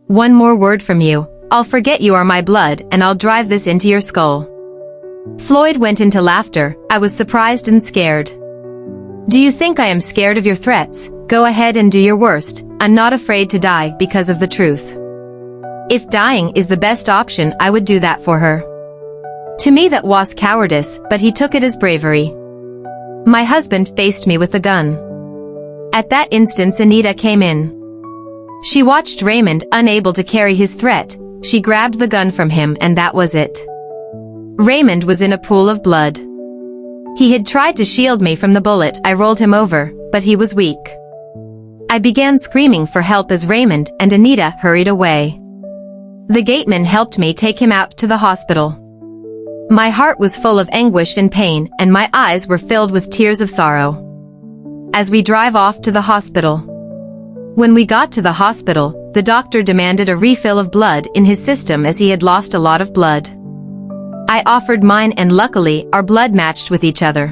One more word from you, I'll forget you are my blood and I'll drive this into your skull. Floyd went into laughter. I was surprised and scared. Do you think I am scared of your threats? Go ahead and do your worst. I'm not afraid to die because of the truth. If dying is the best option, I would do that for her. To me that was cowardice, but he took it as bravery. My husband faced me with a gun. At that instant Anita came in. She watched Raymond, unable to carry his threat. She grabbed the gun from him and that was it. Raymond was in a pool of blood. He had tried to shield me from the bullet. I rolled him over, but he was weak. I began screaming for help as Raymond and Anita hurried away. The gateman helped me take him out to the hospital. My heart was full of anguish and pain, and my eyes were filled with tears of sorrow. As we drive off to the hospital. When we got to the hospital, the doctor demanded a refill of blood in his system as he had lost a lot of blood. I offered mine and luckily our blood matched with each other.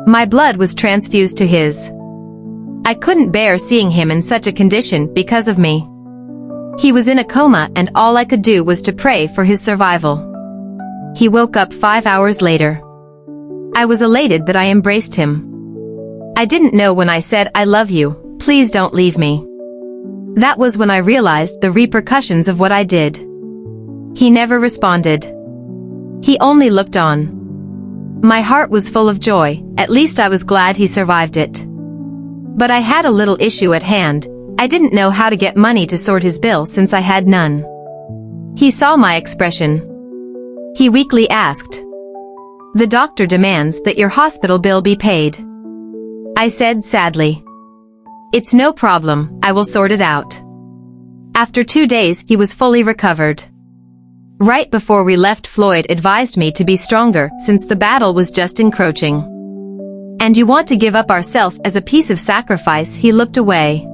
My blood was transfused to his. I couldn't bear seeing him in such a condition because of me. He was in a coma and all I could do was to pray for his survival. He woke up 5 hours later. I was elated that I embraced him. I didn't know when I said I love you, please don't leave me. That was when I realized the repercussions of what I did. He never responded. He only looked on. My heart was full of joy, at least I was glad he survived it. But I had a little issue at hand. I didn't know how to get money to sort his bill since I had none. He saw my expression. He weakly asked. The doctor demands that your hospital bill be paid. I said sadly. It's no problem, I will sort it out. After 2 days he was fully recovered. Right before we left Floyd advised me to be stronger since the battle was just encroaching. And you want to give up ourself as a piece of sacrifice. He looked away.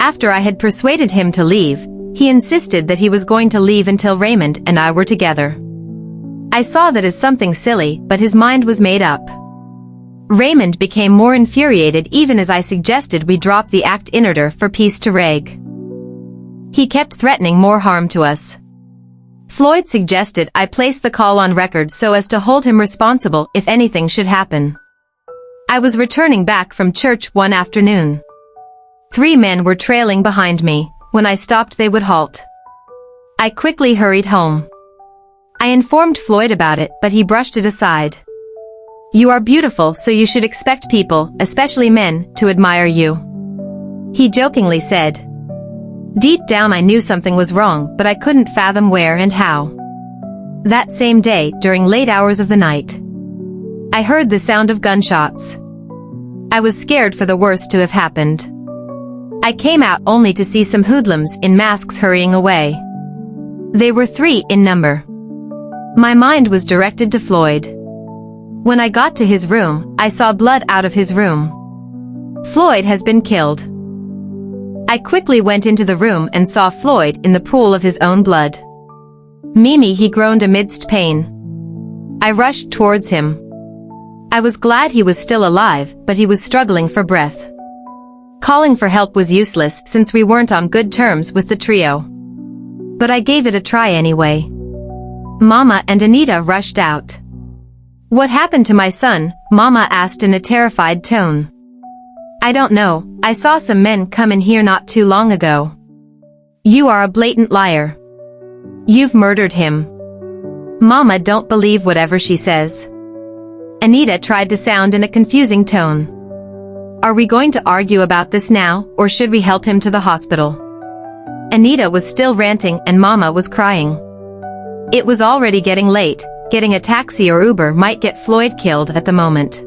After I had persuaded him to leave, he insisted that he was going to leave until Raymond and I were together. I saw that as something silly, but his mind was made up. Raymond became more infuriated even as I suggested we drop the act in order for peace to reign. He kept threatening more harm to us. Floyd suggested I place the call on record so as to hold him responsible if anything should happen. I was returning back from church one afternoon. 3 men were trailing behind me. When I stopped they would halt. I quickly hurried home. I informed Floyd about it, but he brushed it aside. You are beautiful, so you should expect people, especially men, to admire you. He jokingly said. Deep down I knew something was wrong, but I couldn't fathom where and how. That same day, during late hours of the night, I heard the sound of gunshots. I was scared for the worst to have happened. I came out only to see some hoodlums in masks hurrying away. They were 3 in number. My mind was directed to Floyd. When I got to his room, I saw blood out of his room. Floyd has been killed. I quickly went into the room and saw Floyd in the pool of his own blood. Mimi, he groaned amidst pain. I rushed towards him. I was glad he was still alive, but he was struggling for breath. Calling for help was useless since we weren't on good terms with the trio. But I gave it a try anyway. Mama and Anita rushed out. What happened to my son? Mama asked in a terrified tone. I don't know, I saw some men come in here not too long ago. You are a blatant liar. You've murdered him. Mama don't believe whatever she says. Anita tried to sound in a confusing tone. Are we going to argue about this now, or should we help him to the hospital? Anita was still ranting and Mama was crying. It was already getting late. Getting a taxi or Uber might get Floyd killed at the moment.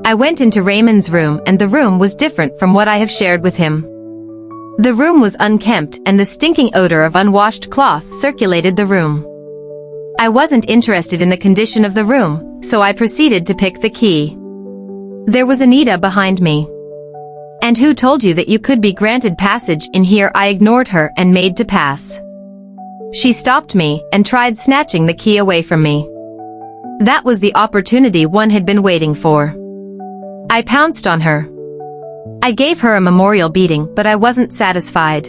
I went into Raymond's room and the room was different from what I have shared with him. The room was unkempt and the stinking odor of unwashed cloth circulated the room. I wasn't interested in the condition of the room, so I proceeded to pick the key. There was Anita behind me. And who told you that you could be granted passage in here? I ignored her and made to pass. She stopped me and tried snatching the key away from me. That was the opportunity one had been waiting for. I pounced on her. I gave her a memorial beating, but I wasn't satisfied.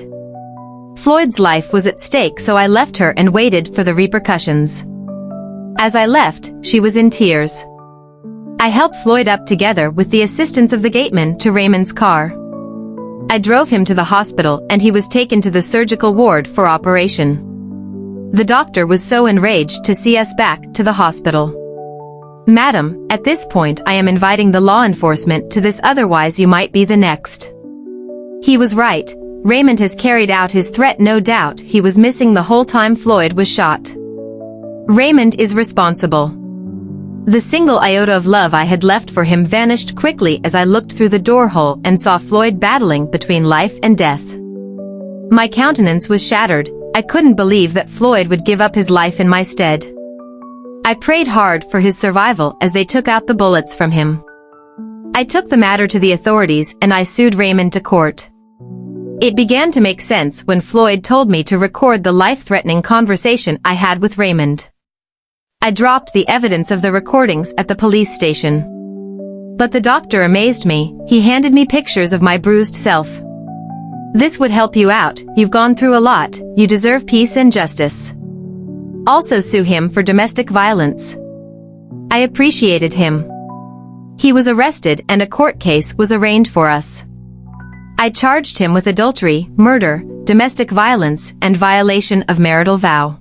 Floyd's life was at stake, so I left her and waited for the repercussions. As I left, she was in tears. I helped Floyd up together with the assistance of the gateman to Raymond's car. I drove him to the hospital and he was taken to the surgical ward for operation. The doctor was so enraged to see us back to the hospital. Madam, at this point I am inviting the law enforcement to this, otherwise you might be the next. He was right. Raymond has carried out his threat. No doubt he was missing the whole time Floyd was shot. Raymond is responsible. The single iota of love I had left for him vanished quickly as I looked through the door hole and saw Floyd battling between life and death. My countenance was shattered. I couldn't believe that Floyd would give up his life in my stead. I prayed hard for his survival as they took out the bullets from him. I took the matter to the authorities and I sued Raymond to court. It began to make sense when Floyd told me to record the life-threatening conversation I had with Raymond. I dropped the evidence of the recordings at the police station. But the doctor amazed me. He handed me pictures of my bruised self. This would help you out. You've gone through a lot. You deserve peace and justice. Also sue him for domestic violence. I appreciated him. He was arrested and a court case was arranged for us. I charged him with adultery, murder, domestic violence, and violation of marital vow.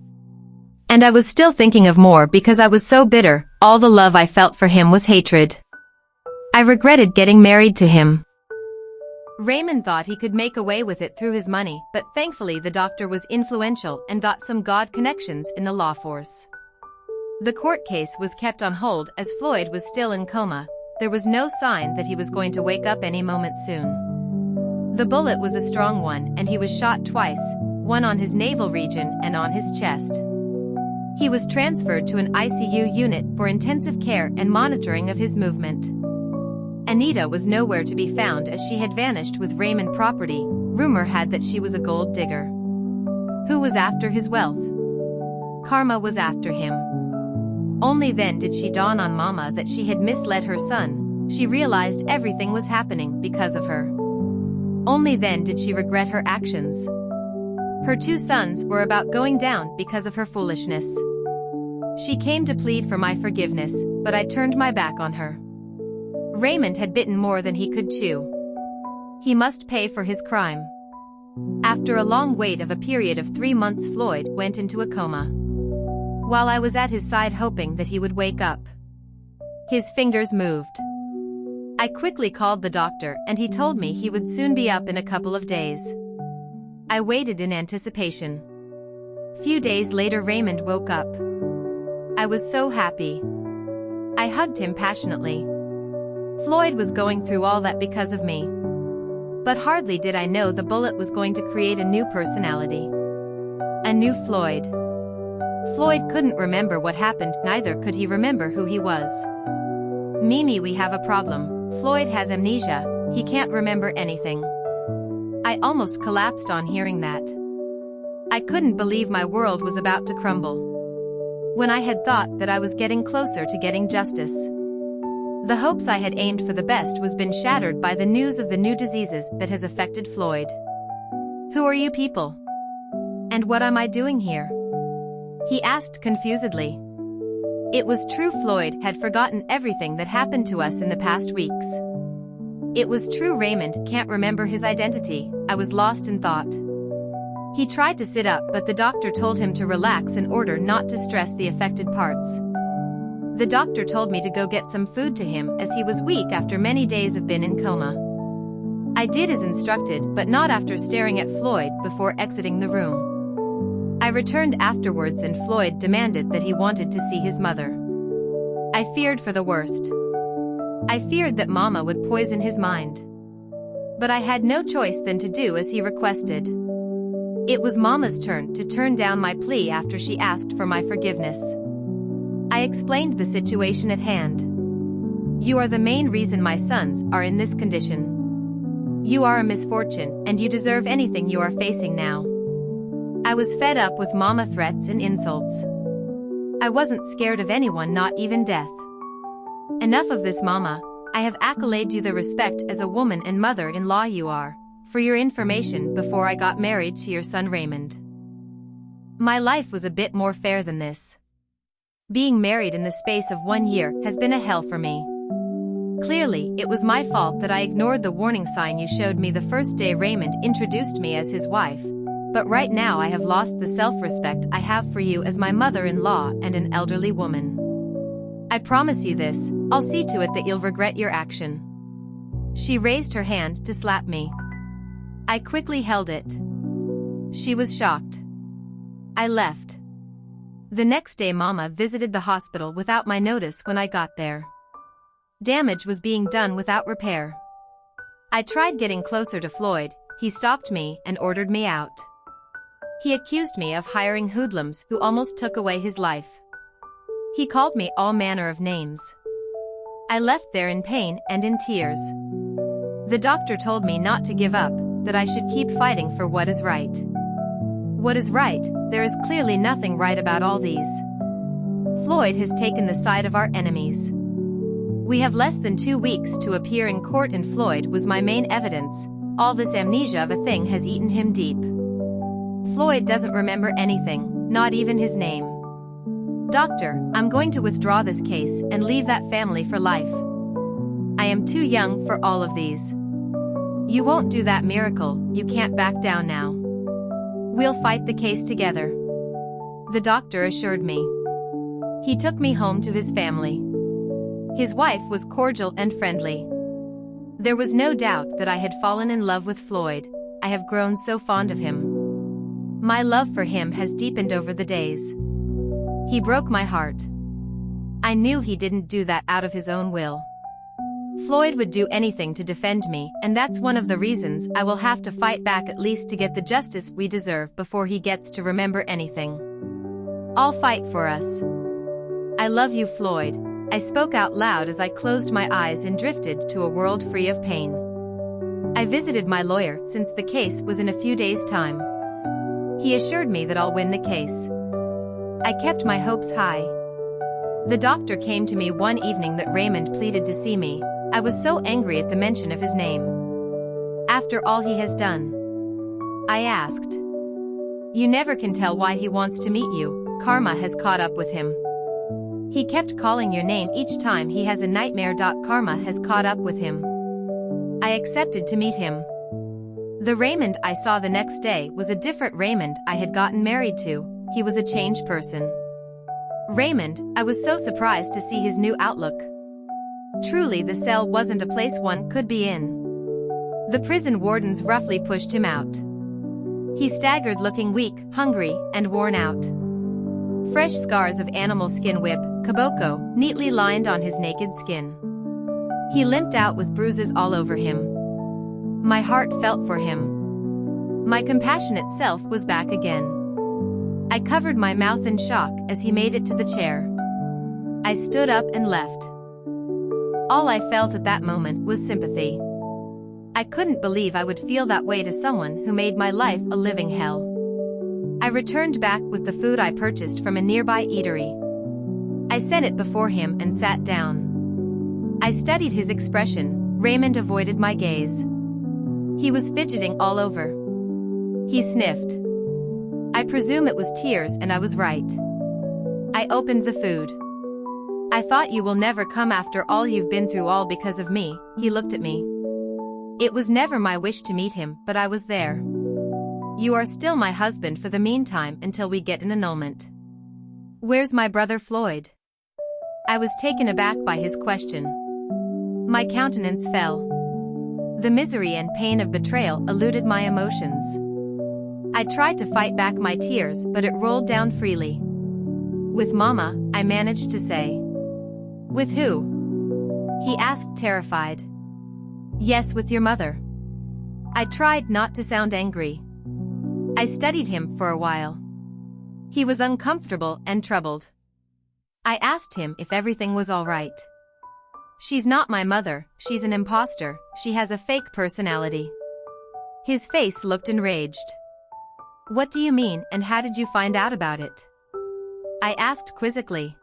And I was still thinking of more because I was so bitter. All the love I felt for him was hatred. I regretted getting married to him. Raymond thought he could make away with it through his money, but thankfully the doctor was influential and got some God connections in the law force. The court case was kept on hold as Floyd was still in coma. There was no sign that he was going to wake up any moment soon. The bullet was a strong one and he was shot twice, one on his navel region and on his chest. He was transferred to an ICU unit for intensive care and monitoring of his movement. Anita was nowhere to be found as she had vanished with Raymond property. Rumor had that she was a gold digger. Who was after his wealth? Karma was after him. Only then did she dawn on Mama that she had misled her son. She realized everything was happening because of her. Only then did she regret her actions. Her two sons were about going down because of her foolishness. She came to plead for my forgiveness, but I turned my back on her. Raymond had bitten more than he could chew. He must pay for his crime. After a long wait of a period of 3 months, Floyd went into a coma. While I was at his side hoping that he would wake up, his fingers moved. I quickly called the doctor and he told me he would soon be up in a couple of days. I waited in anticipation. Few days later Raymond woke up. I was so happy. I hugged him passionately. Floyd was going through all that because of me. But hardly did I know the bullet was going to create a new personality. A new Floyd. Floyd couldn't remember what happened, neither could he remember who he was. Mimi, we have a problem. Floyd has amnesia. He can't remember anything. I almost collapsed on hearing that. I couldn't believe my world was about to crumble. When I had thought that I was getting closer to getting justice. The hopes I had aimed for the best was been shattered by the news of the new diseases that has affected Floyd. Who are you people? And what am I doing here? He asked confusedly. It was true, Floyd had forgotten everything that happened to us in the past weeks. It was true, Raymond can't remember his identity. I was lost in thought. He tried to sit up, but the doctor told him to relax in order not to stress the affected parts. The doctor told me to go get some food to him as he was weak after many days of being in coma. I did as instructed, but not after staring at Floyd before exiting the room. I returned afterwards and Floyd demanded that he wanted to see his mother. I feared for the worst. I feared that Mama would poison his mind. But I had no choice than to do as he requested. It was Mama's turn to turn down my plea after she asked for my forgiveness. I explained the situation at hand. You are the main reason my sons are in this condition. You are a misfortune, and you deserve anything you are facing now. I was fed up with Mama threats and insults. I wasn't scared of anyone, not even death. Enough of this, Mama. I have accoladed you the respect as a woman and mother-in-law you are. For your information, before I got married to your son Raymond, my life was a bit more fair than this. Being married in the space of 1 year has been a hell for me. Clearly, it was my fault that I ignored the warning sign you showed me the first day Raymond introduced me as his wife, but right now I have lost the self-respect I have for you as my mother-in-law and an elderly woman. I promise you this, I'll see to it that you'll regret your action. She raised her hand to slap me. I quickly held it. She was shocked. I left. The next day Mama visited the hospital without my notice when I got there. Damage was being done without repair. I tried getting closer to Floyd, he stopped me and ordered me out. He accused me of hiring hoodlums who almost took away his life. He called me all manner of names. I left there in pain and in tears. The doctor told me not to give up, that I should keep fighting for what is right. What is right? There is clearly nothing right about all these. Floyd has taken the side of our enemies. We have less than 2 weeks to appear in court and Floyd was my main evidence. All this amnesia of a thing has eaten him deep. Floyd doesn't remember anything, not even his name. Doctor, I'm going to withdraw this case and leave that family for life. I am too young for all of these. You won't do that miracle, you can't back down now. We'll fight the case together. The doctor assured me. He took me home to his family. His wife was cordial and friendly. There was no doubt that I had fallen in love with Floyd. I have grown so fond of him. My love for him has deepened over the days. He broke my heart. I knew he didn't do that out of his own will. Floyd would do anything to defend me, and that's one of the reasons I will have to fight back at least to get the justice we deserve before he gets to remember anything. I'll fight for us. I love you, Floyd. I spoke out loud as I closed my eyes and drifted to a world free of pain. I visited my lawyer since the case was in a few days' time. He assured me that I'll win the case. I kept my hopes high. The doctor came to me one evening that Raymond pleaded to see me. I was so angry at the mention of his name. After all he has done. I asked. You never can tell why he wants to meet you, karma has caught up with him. He kept calling your name each time he has a nightmare. Karma has caught up with him. I accepted to meet him. The Raymond I saw the next day was a different Raymond I had gotten married to. He was a changed person. Raymond, I was so surprised to see his new outlook. Truly, the cell wasn't a place one could be in. The prison wardens roughly pushed him out. He staggered, looking weak, hungry, and worn out. Fresh scars of animal skin whip, koboko, neatly lined on his naked skin. He limped out with bruises all over him. My heart felt for him. My compassionate self was back again. I covered my mouth in shock as he made it to the chair. I stood up and left. All I felt at that moment was sympathy. I couldn't believe I would feel that way to someone who made my life a living hell. I returned back with the food I purchased from a nearby eatery. I set it before him and sat down. I studied his expression. Raymond avoided my gaze. He was fidgeting all over. He sniffed. I presume it was tears, and I was right. I opened the food. I thought you will never come after all you've been through, all because of me. He looked at me. It was never my wish to meet him, but I was there. You are still my husband for the meantime until we get an annulment. Where's my brother Floyd? I was taken aback by his question. My countenance fell. The misery and pain of betrayal eluded my emotions. I tried to fight back my tears, but it rolled down freely. With Mama, I managed to say. With who? He asked, terrified. Yes, with your mother. I tried not to sound angry. I studied him for a while. He was uncomfortable and troubled. I asked him if everything was all right. She's not my mother, she's an imposter, she has a fake personality. His face looked enraged. What do you mean, and how did you find out about it? I asked quizzically.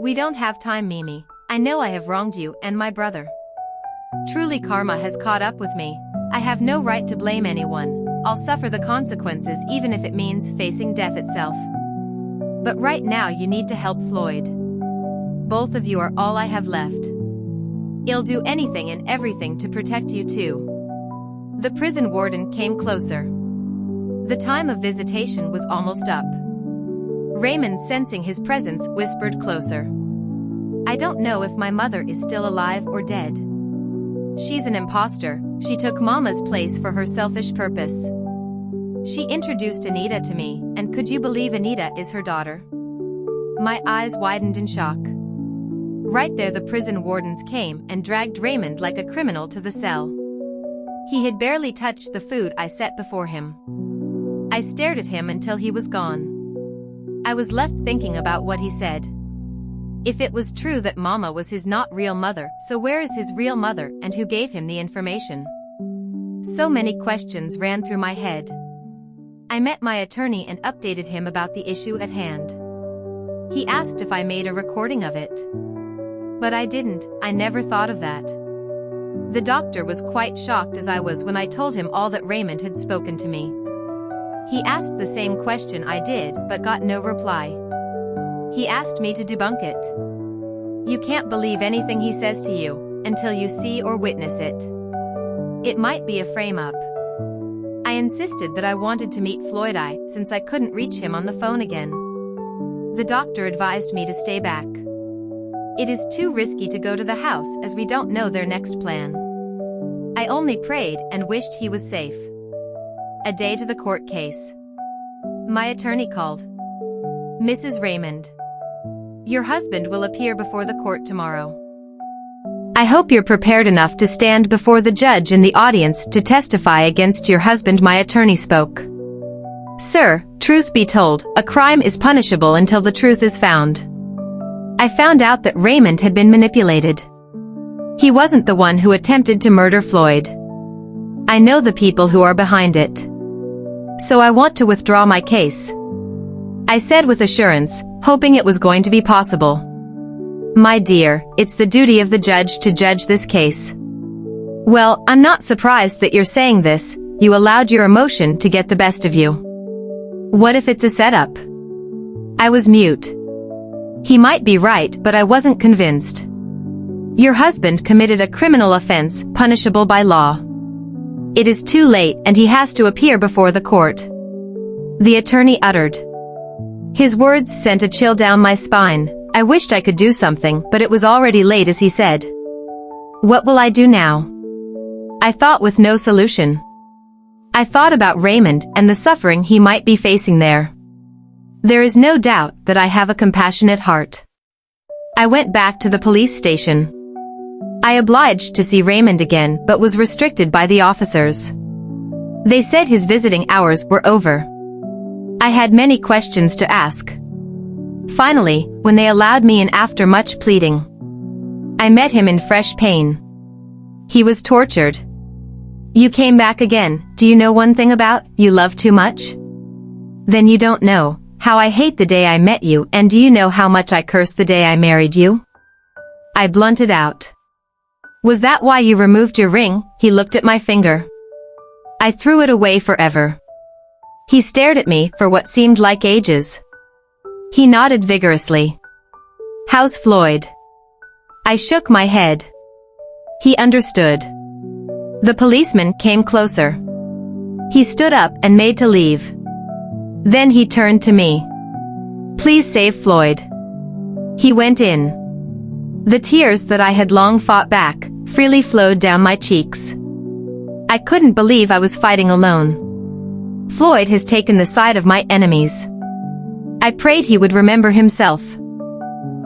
We don't have time, Mimi. I know I have wronged you and my brother. Truly, karma has caught up with me. I have no right to blame anyone. I'll suffer the consequences even if it means facing death itself. But right now you need to help Floyd. Both of you are all I have left. I'll do anything and everything to protect you too. The prison warden came closer. The time of visitation was almost up. Raymond, sensing his presence, whispered closer. I don't know if my mother is still alive or dead. She's an imposter. She took Mama's place for her selfish purpose. She introduced Anita to me, and could you believe Anita is her daughter? My eyes widened in shock. Right there the prison wardens came and dragged Raymond like a criminal to the cell. He had barely touched the food I set before him. I stared at him until he was gone. I was left thinking about what he said. If it was true that Mama was his not real mother, so where is his real mother and who gave him the information? So many questions ran through my head. I met my attorney and updated him about the issue at hand. He asked if I made a recording of it. But I didn't. I never thought of that. The doctor was quite shocked as I was when I told him all that Raymond had spoken to me. He asked the same question I did but got no reply. He asked me to debunk it. You can't believe anything he says to you until you see or witness it. It might be a frame-up. I insisted that I wanted to meet Floyd since I couldn't reach him on the phone again. The doctor advised me to stay back. It is too risky to go to the house as we don't know their next plan. I only prayed and wished he was safe. A day to the court case. My attorney called. Mrs. Raymond. Your husband will appear before the court tomorrow. I hope you're prepared enough to stand before the judge and the audience to testify against your husband. My attorney spoke. Sir, truth be told, a crime is punishable until the truth is found. I found out that Raymond had been manipulated. He wasn't the one who attempted to murder Floyd. I know the people who are behind it. So I want to withdraw my case. I said with assurance, hoping it was going to be possible. My dear, it's the duty of the judge to judge this case. Well, I'm not surprised that you're saying this. You allowed your emotion to get the best of you. What if it's a setup? I was mute. He might be right, but I wasn't convinced. Your husband committed a criminal offense, punishable by law. It is too late and he has to appear before the court. The attorney uttered. His words sent a chill down my spine. I wished I could do something, but it was already late as he said. What will I do now? I thought with no solution. I thought about Raymond and the suffering he might be facing there. There is no doubt that I have a compassionate heart. I went back to the police station. I obliged to see Raymond again but was restricted by the officers. They said his visiting hours were over. I had many questions to ask. Finally, when they allowed me in after much pleading, I met him in fresh pain. He was tortured. You came back again. Do you know one thing about you love too much? Then you don't know how I hate the day I met you, and do you know how much I curse the day I married you? I blunted out. Was that why you removed your ring? He looked at my finger. I threw it away forever. He stared at me for what seemed like ages. He nodded vigorously. How's Floyd? I shook my head. He understood. The policeman came closer. He stood up and made to leave. Then he turned to me. Please save Floyd. He went in. The tears that I had long fought back freely flowed down my cheeks. I couldn't believe I was fighting alone. Floyd has taken the side of my enemies. I prayed he would remember himself.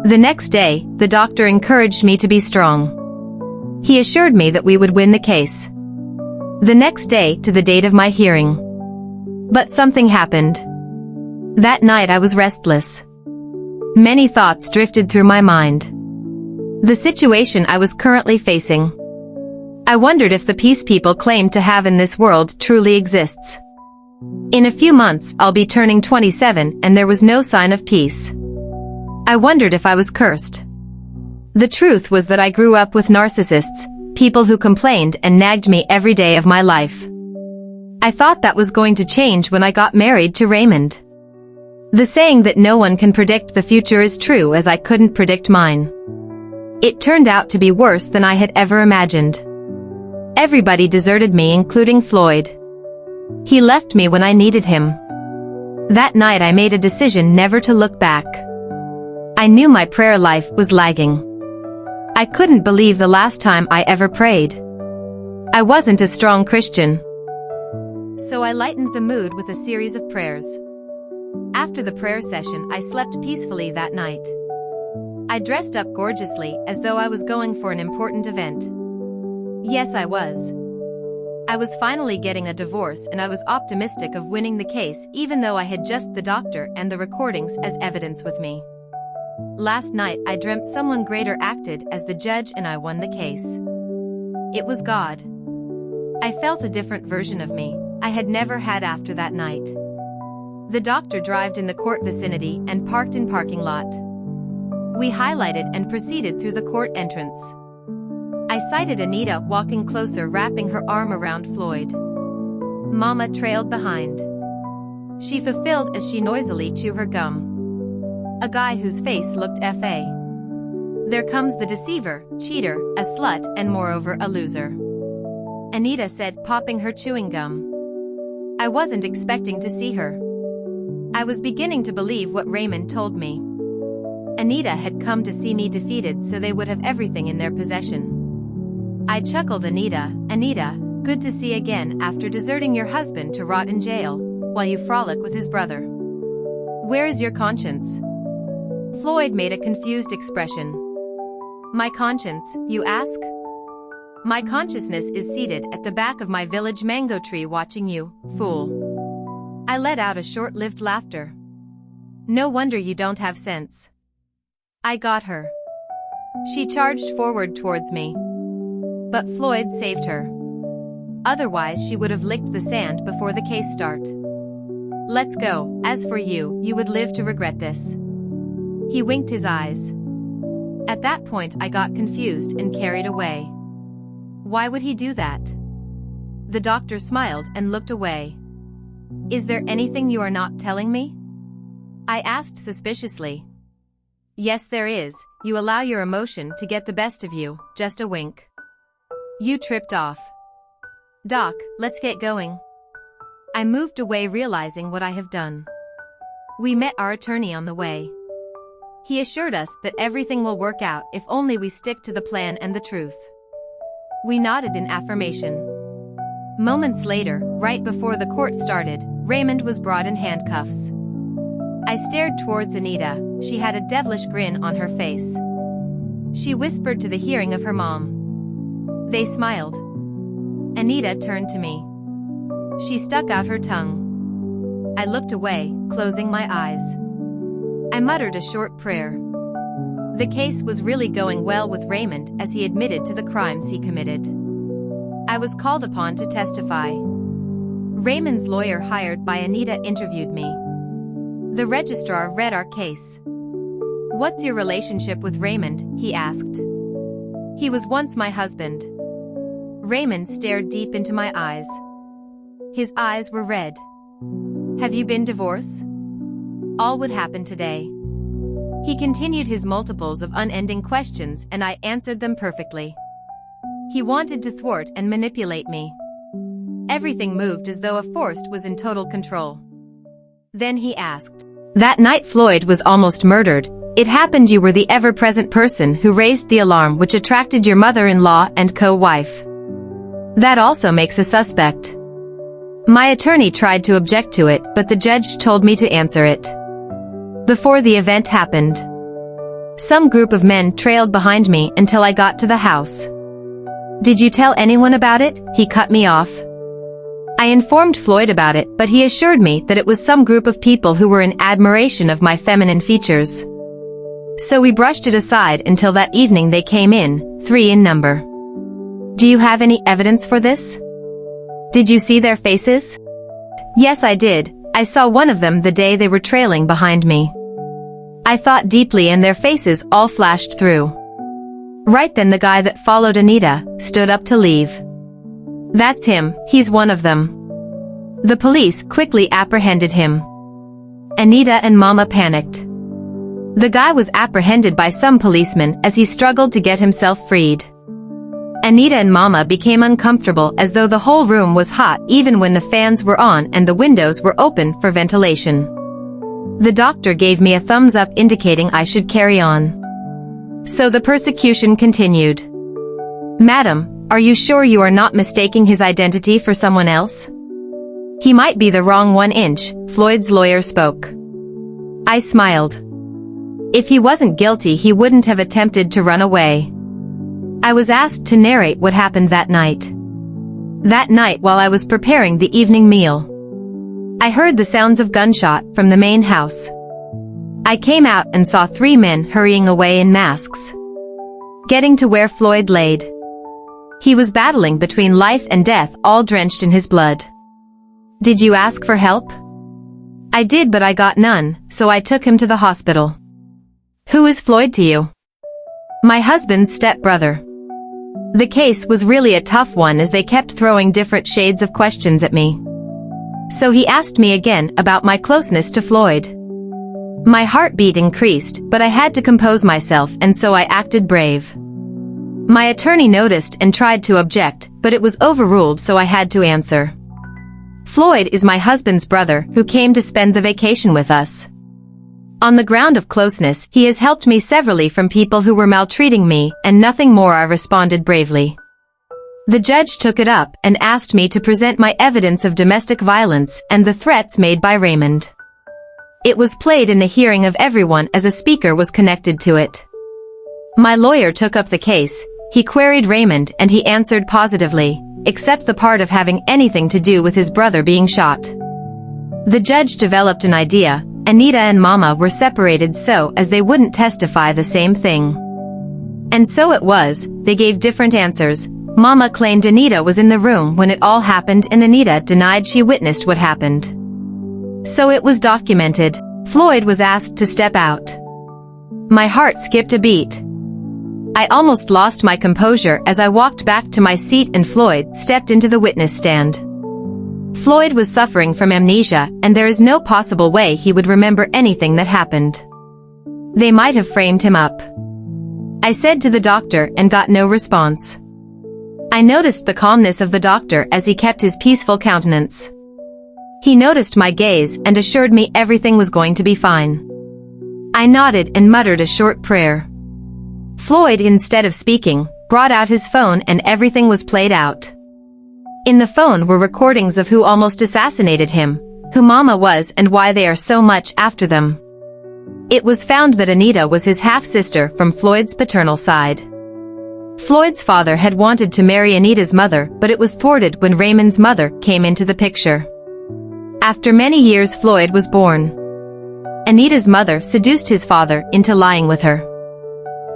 The next day, the doctor encouraged me to be strong. He assured me that we would win the case. The next day to the date of my hearing. But something happened. That night I was restless. Many thoughts drifted through my mind. The situation I was currently facing. I wondered if the peace people claim to have in this world truly exists. In a few months I'll be turning 27 and there was no sign of peace. I wondered if I was cursed. The truth was that I grew up with narcissists, people who complained and nagged me every day of my life. I thought that was going to change when I got married to Raymond. The saying that no one can predict the future is true, as I couldn't predict mine. It turned out to be worse than I had ever imagined. Everybody deserted me, including Floyd. He left me when I needed him. That night I made a decision never to look back. I knew my prayer life was lagging. I couldn't believe the last time I ever prayed. I wasn't a strong Christian. So I lightened the mood with a series of prayers. After the prayer session, I slept peacefully that night. I dressed up gorgeously, as though I was going for an important event. Yes, I was. I was finally getting a divorce, and I was optimistic of winning the case, even though I had just the doctor and the recordings as evidence with me. Last night I dreamt someone greater acted as the judge and I won the case. It was God. I felt a different version of me I had never had after that night. The doctor drove in the court vicinity and parked in parking lot. We highlighted and proceeded through the court entrance. I sighted Anita walking closer, wrapping her arm around Floyd. Mama trailed behind. She fulfilled as she noisily chewed her gum. A guy whose face looked fa. There comes the deceiver, cheater, a slut, and moreover a loser, Anita said, popping her chewing gum. I wasn't expecting to see her. I was beginning to believe what Raymond told me. Anita had come to see me defeated so they would have everything in their possession. I chuckled. Anita, good to see again after deserting your husband to rot in jail, while you frolic with his brother. Where is your conscience? Floyd made a confused expression. My conscience, you ask? My consciousness is seated at the back of my village mango tree watching you, fool. I let out a short-lived laughter. No wonder you don't have sense. I got her. She charged forward towards me. But Floyd saved her. Otherwise she would have licked the sand before the case start. Let's go. As for you, you would live to regret this. He winked his eyes. At that point I got confused and carried away. Why would he do that? The doctor smiled and looked away. Is there anything you are not telling me? I asked suspiciously. Yes, there is. You allow your emotion to get the best of you. Just a wink. You tripped off. Doc, let's get going. I moved away, realizing what I have done. We met our attorney on the way. He assured us that everything will work out if only we stick to the plan and the truth. We nodded in affirmation. Moments later, right before the court started, Raymond was brought in handcuffs. I stared towards Anita. She had a devilish grin on her face. She whispered to the hearing of her mom. They smiled. Anita turned to me. She stuck out her tongue. I looked away, closing my eyes. I muttered a short prayer. The case was really going well with Raymond, as he admitted to the crimes he committed. I was called upon to testify. Raymond's lawyer, hired by Anita, interviewed me. The registrar read our case. What's your relationship with Raymond? He asked. He was once my husband. Raymond stared deep into my eyes. His eyes were red. Have you been divorced? All would happen today. He continued his multiples of unending questions, and I answered them perfectly. He wanted to thwart and manipulate me. Everything moved as though a force was in total control. Then he asked, that night Floyd was almost murdered. It happened you were the ever-present person who raised the alarm which attracted your mother-in-law and co-wife. That also makes a suspect. My attorney tried to object to it, but the judge told me to answer it. Before the event happened, some group of men trailed behind me until I got to the house. Did you tell anyone about it? He cut me off. I informed Floyd about it, but he assured me that it was some group of people who were in admiration of my feminine features. So we brushed it aside until that evening they came in, 3 in number. Do you have any evidence for this? Did you see their faces? Yes, I did. I saw one of them the day they were trailing behind me. I thought deeply and their faces all flashed through. Right then the guy that followed Anita stood up to leave. That's him, he's one of them. The police quickly apprehended him. Anita and Mama panicked. The guy was apprehended by some policemen as he struggled to get himself freed. Anita and Mama became uncomfortable as though the whole room was hot even when the fans were on and the windows were open for ventilation. The doctor gave me a thumbs up indicating I should carry on. So the persecution continued. Madam, are you sure you are not mistaking his identity for someone else? He might be the wrong 1 inch, Floyd's lawyer spoke. I smiled. If he wasn't guilty he wouldn't have attempted to run away. I was asked to narrate what happened that night. That night while I was preparing the evening meal, I heard the sounds of gunshot from the main house. I came out and saw 3 men hurrying away in masks, getting to where Floyd laid. He was battling between life and death, all drenched in his blood. Did you ask for help? I did, but I got none, so I took him to the hospital. Who is Floyd to you? My husband's stepbrother. The case was really a tough one as they kept throwing different shades of questions at me. So he asked me again about my closeness to Floyd. My heartbeat increased, but I had to compose myself and so I acted brave. My attorney noticed and tried to object, but it was overruled, so I had to answer. Floyd is my husband's brother who came to spend the vacation with us. On the ground of closeness, he has helped me severally from people who were maltreating me, and nothing more, I responded bravely. The judge took it up and asked me to present my evidence of domestic violence and the threats made by Raymond. It was played in the hearing of everyone as a speaker was connected to it. My lawyer took up the case. He queried Raymond and he answered positively, except the part of having anything to do with his brother being shot. The judge developed an idea. Anita and Mama were separated so as they wouldn't testify the same thing. And so it was, they gave different answers. Mama claimed Anita was in the room when it all happened and Anita denied she witnessed what happened. So it was documented. Floyd was asked to step out. My heart skipped a beat. I almost lost my composure as I walked back to my seat and Floyd stepped into the witness stand. Floyd was suffering from amnesia, and there is no possible way he would remember anything that happened. They might have framed him up. I said to the doctor and got no response. I noticed the calmness of the doctor as he kept his peaceful countenance. He noticed my gaze and assured me everything was going to be fine. I nodded and muttered a short prayer. Floyd, instead of speaking, brought out his phone and everything was played out. In the phone were recordings of who almost assassinated him, who Mama was and why they are so much after them. It was found that Anita was his half-sister from Floyd's paternal side. Floyd's father had wanted to marry Anita's mother, but it was thwarted when Raymond's mother came into the picture. After many years Floyd was born. Anita's mother seduced his father into lying with her.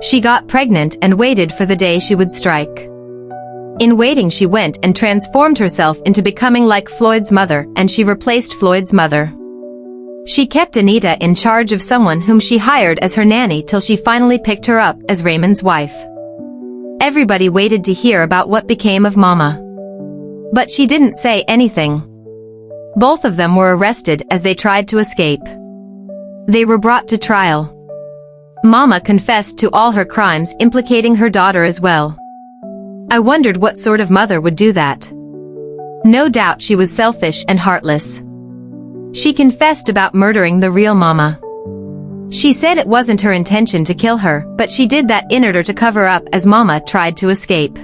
She got pregnant and waited for the day she would strike. In waiting she went and transformed herself into becoming like Floyd's mother, and she replaced Floyd's mother. She kept Anita in charge of someone whom she hired as her nanny till she finally picked her up as Raymond's wife. Everybody waited to hear about what became of Mama. But she didn't say anything. Both of them were arrested as they tried to escape. They were brought to trial. Mama confessed to all her crimes, implicating her daughter as well. I wondered what sort of mother would do that. No doubt she was selfish and heartless. She confessed about murdering the real Mama. She said it wasn't her intention to kill her, but she did that in order to cover up as Mama tried to escape.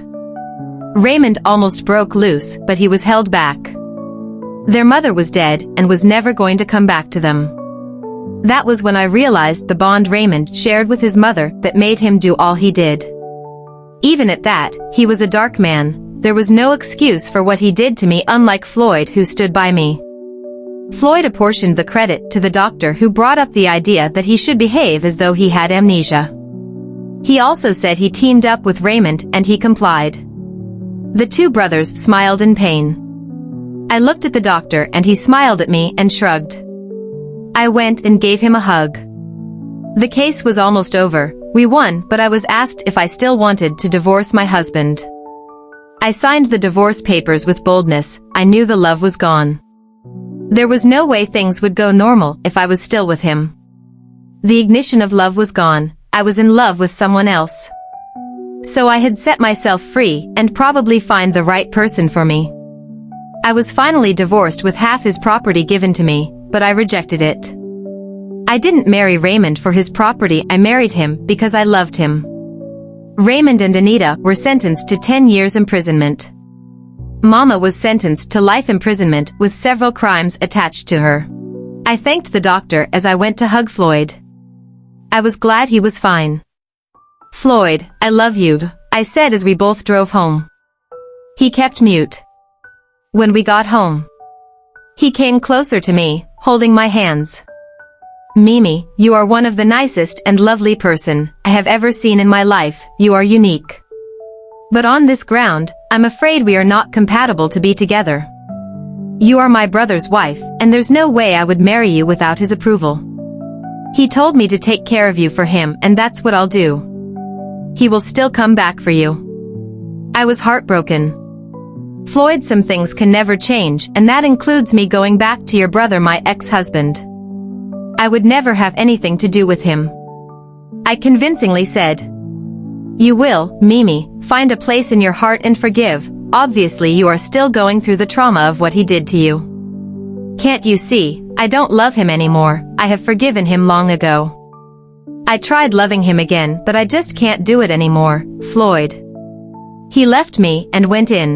Raymond almost broke loose, but he was held back. Their mother was dead and was never going to come back to them. That was when I realized the bond Raymond shared with his mother that made him do all he did. Even at that, he was a dark man. There was no excuse for what he did to me, unlike Floyd, who stood by me. Floyd apportioned the credit to the doctor who brought up the idea that he should behave as though he had amnesia. He also said he teamed up with Raymond and he complied. The two brothers smiled in pain. I looked at the doctor and he smiled at me and shrugged. I went and gave him a hug. The case was almost over. We won, but I was asked if I still wanted to divorce my husband. I signed the divorce papers with boldness. I knew the love was gone. There was no way things would go normal if I was still with him. The ignition of love was gone. I was in love with someone else. So I had set myself free and probably find the right person for me. I was finally divorced with half his property given to me, but I rejected it. I didn't marry Raymond for his property. I married him because I loved him. Raymond and Anita were sentenced to 10 years imprisonment. Mama was sentenced to life imprisonment with several crimes attached to her. I thanked the doctor as I went to hug Floyd. I was glad he was fine. "Floyd, I love you," I said as we both drove home. He kept mute. When we got home, he came closer to me, holding my hands. "Mimi, you are one of the nicest and lovely person I have ever seen in my life. You are unique. But on this ground, I'm afraid we are not compatible to be together. You are my brother's wife, and there's no way I would marry you without his approval. He told me to take care of you for him, and that's what I'll do. He will still come back for you." I was heartbroken. "Floyd, some things can never change, and that includes me going back to your brother, my ex-husband. I would never have anything to do with him," I convincingly said. "You will, Mimi, find a place in your heart and forgive. Obviously you are still going through the trauma of what he did to you. Can't you see, I don't love him anymore. I have forgiven him long ago. I tried loving him again, but I just can't do it anymore, Floyd." He left me and went in.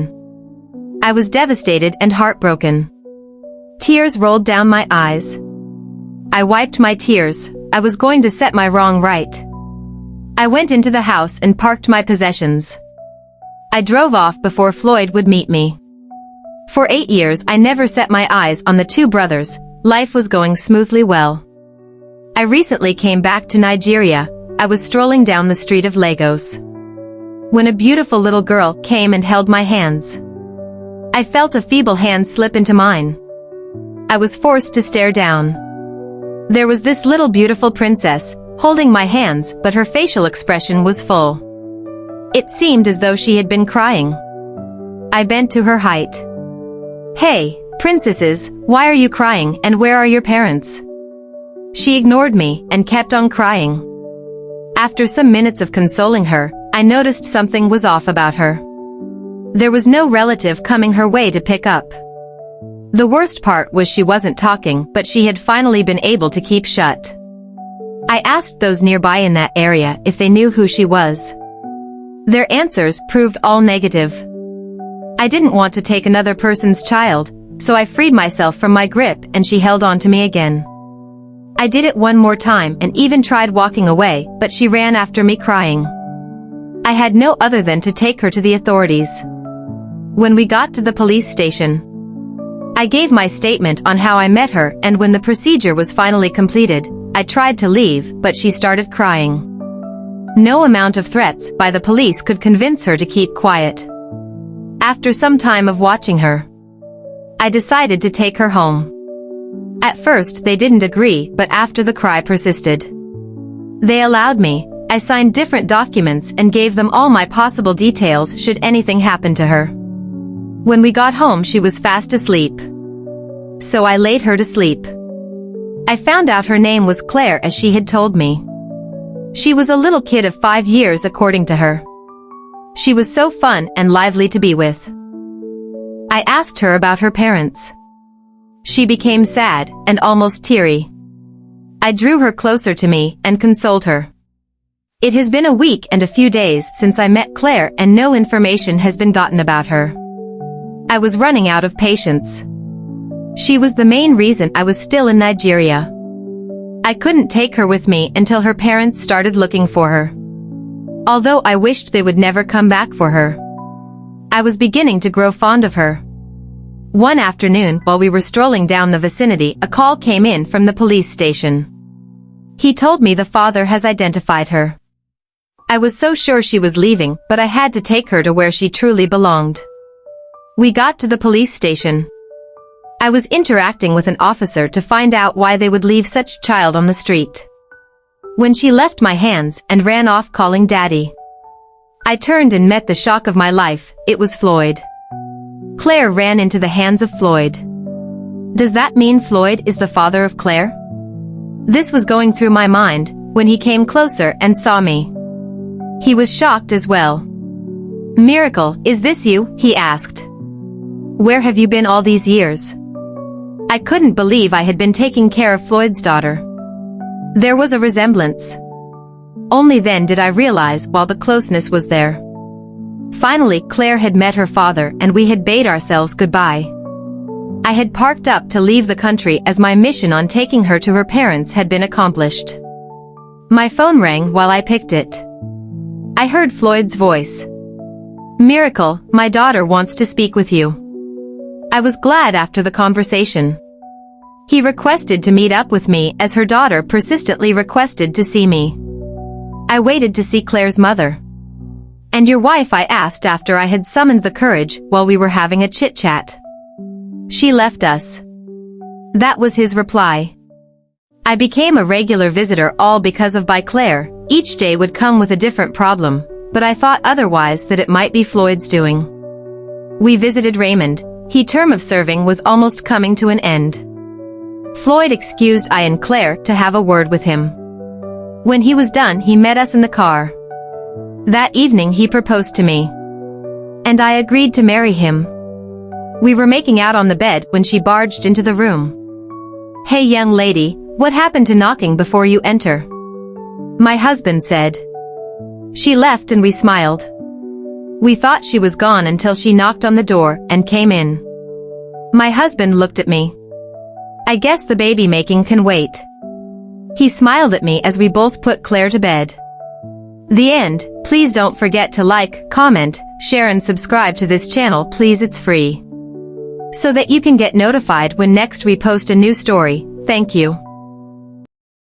I was devastated and heartbroken. Tears rolled down my eyes. I wiped my tears. I was going to set my wrong right. I went into the house and parked my possessions. I drove off before Floyd would meet me. For 8 years I never set my eyes on the two brothers. Life was going smoothly well. I recently came back to Nigeria. I was strolling down the street of Lagos when a beautiful little girl came and held my hands. I felt a feeble hand slip into mine. I was forced to stare down. There was this little beautiful princess, holding my hands, but her facial expression was full. It seemed as though she had been crying. I bent to her height. "Hey, princesses, why are you crying, and where are your parents?" She ignored me and kept on crying. After some minutes of consoling her, I noticed something was off about her. There was no relative coming her way to pick up. The worst part was she wasn't talking, but she had finally been able to keep shut. I asked those nearby in that area if they knew who she was. Their answers proved all negative. I didn't want to take another person's child, so I freed myself from my grip and she held on to me again. I did it one more time and even tried walking away, but she ran after me crying. I had no other than to take her to the authorities. When we got to the police station, I gave my statement on how I met her, and when the procedure was finally completed, I tried to leave, but she started crying. No amount of threats by the police could convince her to keep quiet. After some time of watching her, I decided to take her home. At first they didn't agree, but after the cry persisted, they allowed me. I signed different documents and gave them all my possible details should anything happen to her. When we got home she was fast asleep. So I laid her to sleep. I found out her name was Claire, as she had told me. She was a little kid of 5 years according to her. She was so fun and lively to be with. I asked her about her parents. She became sad and almost teary. I drew her closer to me and consoled her. It has been a week and a few days since I met Claire and no information has been gotten about her. I was running out of patience. She was the main reason I was still in Nigeria. I couldn't take her with me until her parents started looking for her. Although I wished they would never come back for her, I was beginning to grow fond of her. One afternoon, while we were strolling down the vicinity, a call came in from the police station. He told me the father has identified her. I was so sure she was leaving, but I had to take her to where she truly belonged. We got to the police station. I was interacting with an officer to find out why they would leave such a child on the street. when she left my hands and ran off calling Daddy. I turned and met the shock of my life. It was Floyd. Claire ran into the hands of Floyd. Does that mean Floyd is the father of Claire? This was going through my mind when he came closer and saw me. He was shocked as well. "Miracle, is this you?" he asked. "Where have you been all these years?" I couldn't believe I had been taking care of Floyd's daughter. There was a resemblance. Only then did I realize while the closeness was there. Finally, Claire had met her father and we had bade ourselves goodbye. I had parked up to leave the country as my mission on taking her to her parents had been accomplished. My phone rang while I picked it. I heard Floyd's voice. "Miracle, my daughter wants to speak with you." I was glad after the conversation. He requested to meet up with me as her daughter persistently requested to see me. I waited to see Claire's mother. "And your wife?" I asked after I had summoned the courage while we were having a chit-chat. "She left us." That was his reply. I became a regular visitor all because of by Claire. Each day would come with a different problem, but I thought otherwise that it might be Floyd's doing. We visited Raymond. His term of serving was almost coming to an end. Floyd excused I and Claire to have a word with him. When he was done, he met us in the car. That evening he proposed to me. And I agreed to marry him. We were making out on the bed when she barged into the room. "Hey young lady, what happened to knocking before you enter?" My husband said. She left and we smiled. We thought she was gone until she knocked on the door and came in. My husband looked at me. "I guess the baby making can wait." He smiled at me as we both put Claire to bed. The end. Please don't forget to like, comment, share and subscribe to this channel, please, it's free. So that you can get notified when next we post a new story. Thank you.